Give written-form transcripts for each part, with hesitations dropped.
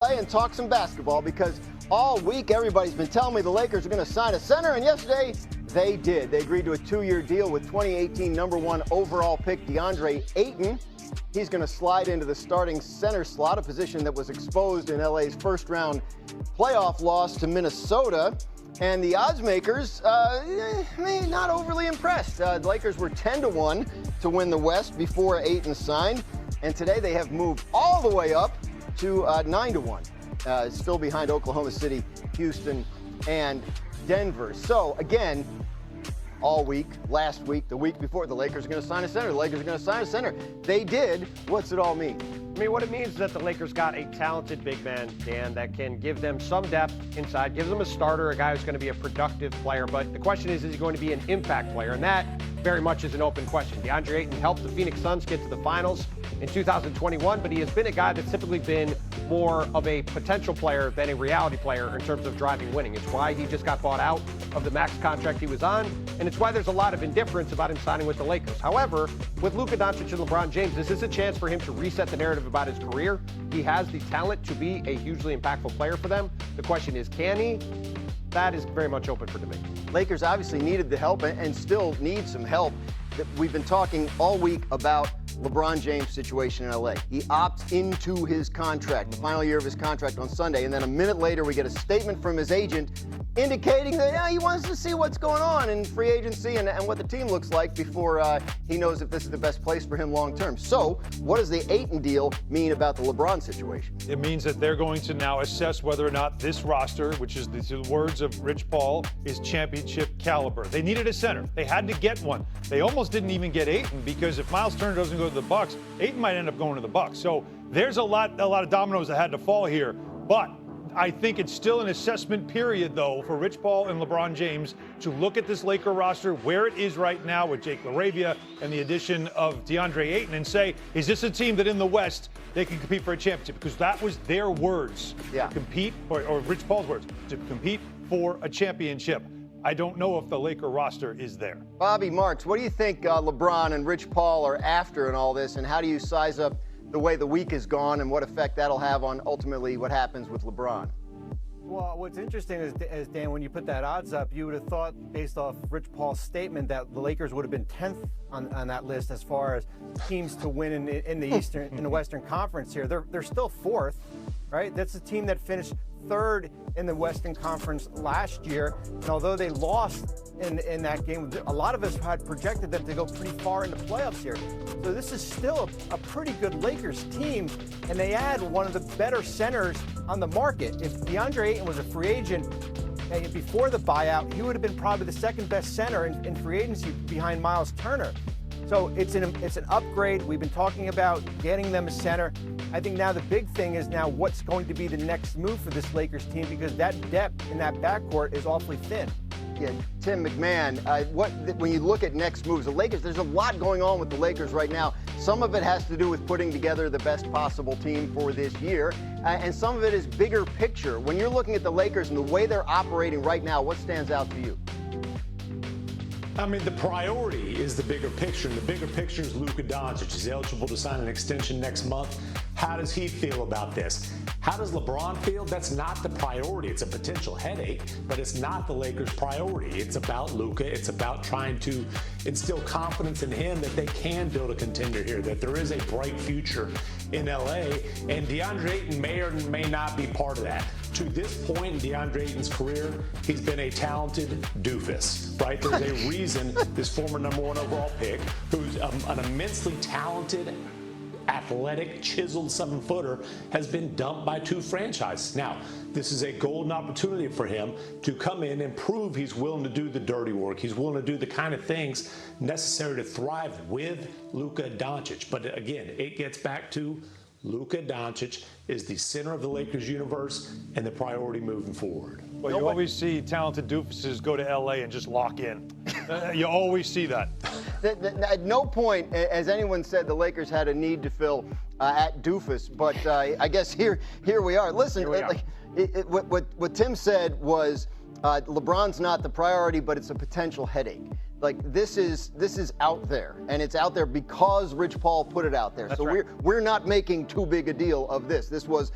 And talk some basketball, because all week everybody's been telling me the Lakers are going to sign a center, and yesterday they did. They agreed to a 2-year deal with 2018 number 1 overall pick DeAndre Ayton. He's going to slide into the starting center slot, a position that was exposed in LA's first-round playoff loss to Minnesota. And the odds makers, not overly impressed. The Lakers were 10-1 to win the West before Ayton signed, and today they have moved all the way up to 9-1, still behind Oklahoma City, Houston, and Denver. So, again, all week, last week, the week before, the Lakers are going to sign a center. The Lakers are going to sign a center. They did. What's it all mean? I mean, what it means is that the Lakers got a talented big man, Dan, that can give them some depth inside, gives them a starter, a guy who's going to be a productive player. But the question is he going to be an impact player? And that very much is an open question. DeAndre Ayton helped the Phoenix Suns get to the finals in 2021, but he has been a guy that's typically been more of a potential player than a reality player in terms of driving winning. It's why he just got bought out of the max contract he was on, and it's why there's a lot of indifference about him signing with the Lakers. However, with Luka Doncic and LeBron James, this is a chance for him to reset the narrative about his career. He has the talent to be a hugely impactful player for them. The question is, can he? That is very much open for debate. Lakers obviously needed the help and still need some help. We've been talking all week about LeBron James' situation in LA. He opts into his contract, the final year of his contract on Sunday, and then a minute later we get a statement from his agent indicating that he wants to see what's going on in free agency and what the team looks like before he knows if this is the best place for him long term. So what does the Ayton deal mean about the LeBron situation? It means that they're going to now assess whether or not this roster, which is the words of Rich Paul, is championship caliber. They needed a center. They had to get one. They almost didn't even get Ayton, because if Miles Turner doesn't go to the Bucks, Ayton might end up going to the Bucks. So there's a lot of dominoes that had to fall here. But I think it's still an assessment period, though, for Rich Paul and LeBron James to look at this Laker roster where it is right now with Jake LaRavia and the addition of DeAndre Ayton and say, is this a team that in the West they can compete for a championship? Because that was their words. Yeah. To compete, or Rich Paul's words, to compete for a championship. I don't know if the Laker roster is there. Bobby Marks, what do you think LeBron and Rich Paul are after in all this, and how do you size up the way the week has gone and what effect that'll have on ultimately what happens with LeBron? Well, what's interesting is, Dan, when you put that odds up, you would have thought, based off Rich Paul's statement, that the Lakers would have been 10th on that list as far as teams to win in the Western Conference here. They're still 4th, right? That's a team that finished 3rd in the Western Conference last year. And although they lost in that game, a lot of us had projected them to go pretty far in the playoffs here. So this is still a pretty good Lakers team, and they add one of the better centers on the market. If DeAndre Ayton was a free agent before the buyout, he would have been probably the second best center in free agency behind Miles Turner. So it's an upgrade. We've been talking about getting them a center. I think now the big thing is now what's going to be the next move for this Lakers team, because that depth in that backcourt is awfully thin. Yeah, Tim McMahon, when you look at next moves, the Lakers, there's a lot going on with the Lakers right now. Some of it has to do with putting together the best possible team for this year, and some of it is bigger picture. When you're looking at the Lakers and the way they're operating right now, what stands out to you? I mean, the priority is the bigger picture, and the bigger picture is Luka Doncic. He's eligible to sign an extension next month. How does he feel about this? How does LeBron feel? That's not the priority. It's a potential headache, but it's not the Lakers' priority. It's about Luka. It's about trying to instill confidence in him that they can build a contender here, that there is a bright future in LA, and DeAndre Ayton may or may not be part of that. To this point in DeAndre Ayton's career, he's been a talented doofus, right? There's a reason this former number 1 overall pick, who's an immensely talented, athletic, chiseled 7-footer, has been dumped by 2 franchises. Now, this is a golden opportunity for him to come in and prove he's willing to do the dirty work. He's willing to do the kind of things necessary to thrive with Luka Doncic. But again, it gets back to Luka Doncic is the center of the Lakers universe and the priority moving forward. Well, you always see talented doofuses go to L.A. and just lock in. You always see that. At no point has anyone said the Lakers had a need to fill at doofus, but I guess here we are. Listen, what Tim said was LeBron's not the priority, but it's a potential headache. like this is out there, and it's out there because Rich Paul put it out there. That's so right. we're not making too big a deal of this. This was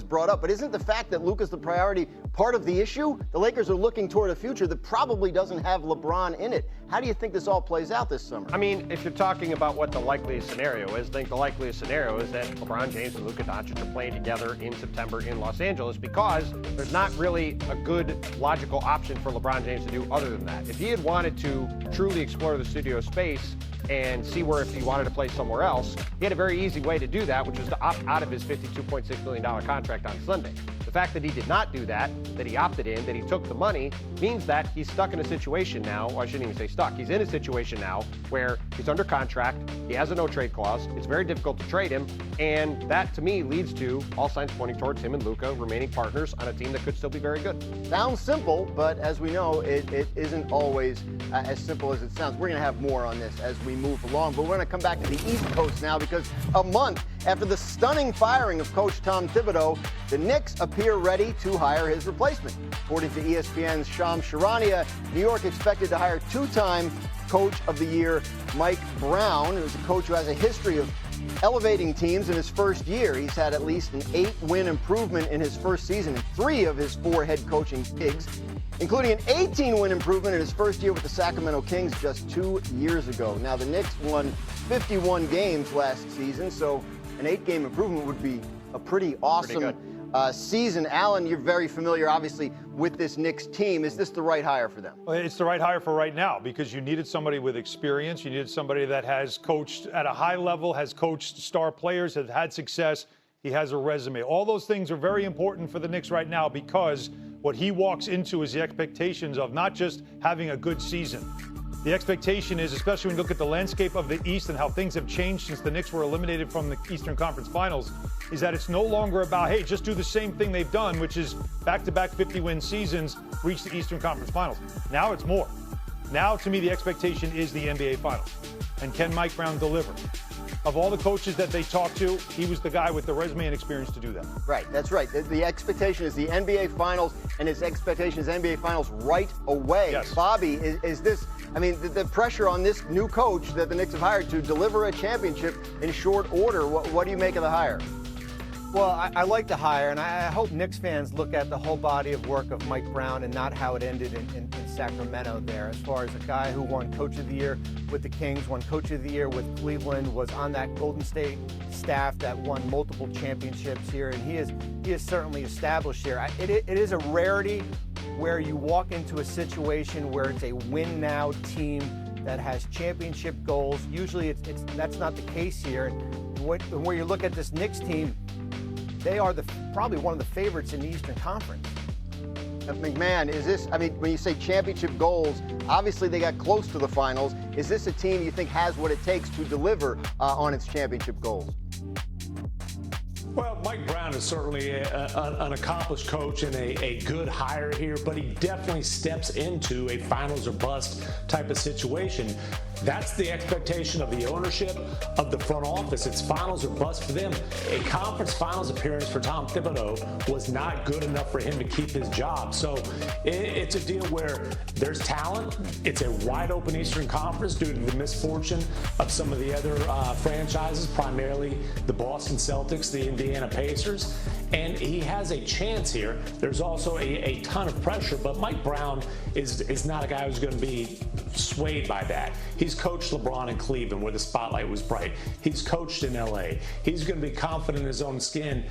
brought up, but isn't the fact that Luka's the priority part of the issue? The Lakers are looking toward a future that probably doesn't have LeBron in it. How do you think this all plays out this summer? I mean, if you're talking about what the likeliest scenario is, I think the likeliest scenario is that LeBron James and Luka Doncic are playing together in September in Los Angeles, because there's not really a good logical option for LeBron James to do other than that. If he had wanted to truly explore the studio space and see where if he wanted to play somewhere else, he had a very easy way to do that, which was to opt out of his $52.6 million contract on Sunday. The fact that he did not do that, that he opted in, that he took the money, means that he's stuck in a situation now, or I shouldn't even say stuck, he's in a situation now where he's under contract, he has a no-trade clause, it's very difficult to trade him, and that, to me, leads to all signs pointing towards him and Luka remaining partners on a team that could still be very good. Sounds simple, but as we know, it isn't always as simple as it sounds. We're going to have more on this as we move along, but we're going to come back to the East Coast now, because a month after the stunning firing of Coach Tom Thibodeau, the Knicks appear ready to hire his replacement. According to ESPN's Shams Charania, New York expected to hire two-time Coach of the Year Mike Brown, who's a coach who has a history of elevating teams in his first year. He's had at least an 8-win improvement in his first season in 3 of his 4 head coaching gigs, including an 18-win improvement in his first year with the Sacramento Kings just 2 years ago. Now, the Knicks won 51 games last season, so an 8-game improvement would be a pretty awesome season. Alan, you're very familiar, obviously, with this Knicks team. Is this the right hire for them? Well, it's the right hire for right now, because you needed somebody with experience. You needed somebody that has coached at a high level, has coached star players, has had success. He has a resume. All those things are very important for the Knicks right now, because what he walks into is the expectations of not just having a good season. The expectation is, especially when you look at the landscape of the East and how things have changed since the Knicks were eliminated from the Eastern Conference Finals, is that it's no longer about, hey, just do the same thing they've done, which is back-to-back 50-win seasons, reach the Eastern Conference Finals. Now it's more. Now, to me, the expectation is the NBA Finals. And can Mike Brown deliver? Of all the coaches that they talked to, he was the guy with the resume and experience to do that. Right, that's right. The expectation is the NBA Finals, and his expectation is NBA Finals right away. Yes. Bobby, is this, I mean, the pressure on this new coach that the Knicks have hired to deliver a championship in short order, what do you make of the hire? Well, I like the hire, and I hope Knicks fans look at the whole body of work of Mike Brown and not how it ended in Sacramento there. As far as a guy who won Coach of the Year with the Kings, won Coach of the Year with Cleveland, was on that Golden State staff that won multiple championships here, and he is certainly established here. It is a rarity where you walk into a situation where it's a win-now team that has championship goals. Usually that's not the case here. And where you look at this Knicks team, they are probably one of the favorites in the Eastern Conference. McMahon, is this, I mean, when you say championship goals, obviously they got close to the finals. Is this a team you think has what it takes to deliver on its championship goals? Well, Mike Brown is certainly an accomplished coach and a good hire here, but he definitely steps into a finals or bust type of situation. That's the expectation of the ownership, of the front office. It's finals or bust for them. A conference finals appearance for Tom Thibodeau was not good enough for him to keep his job. So it's a deal where there's talent. It's a wide open Eastern Conference due to the misfortune of some of the other franchises, primarily the Boston Celtics, the Indiana Pacers, and he has a chance here. There's also a ton of pressure, but Mike Brown is not a guy who's going to be swayed by that. He's coached LeBron in Cleveland where the spotlight was bright. He's coached in LA. He's going to be confident in his own skin.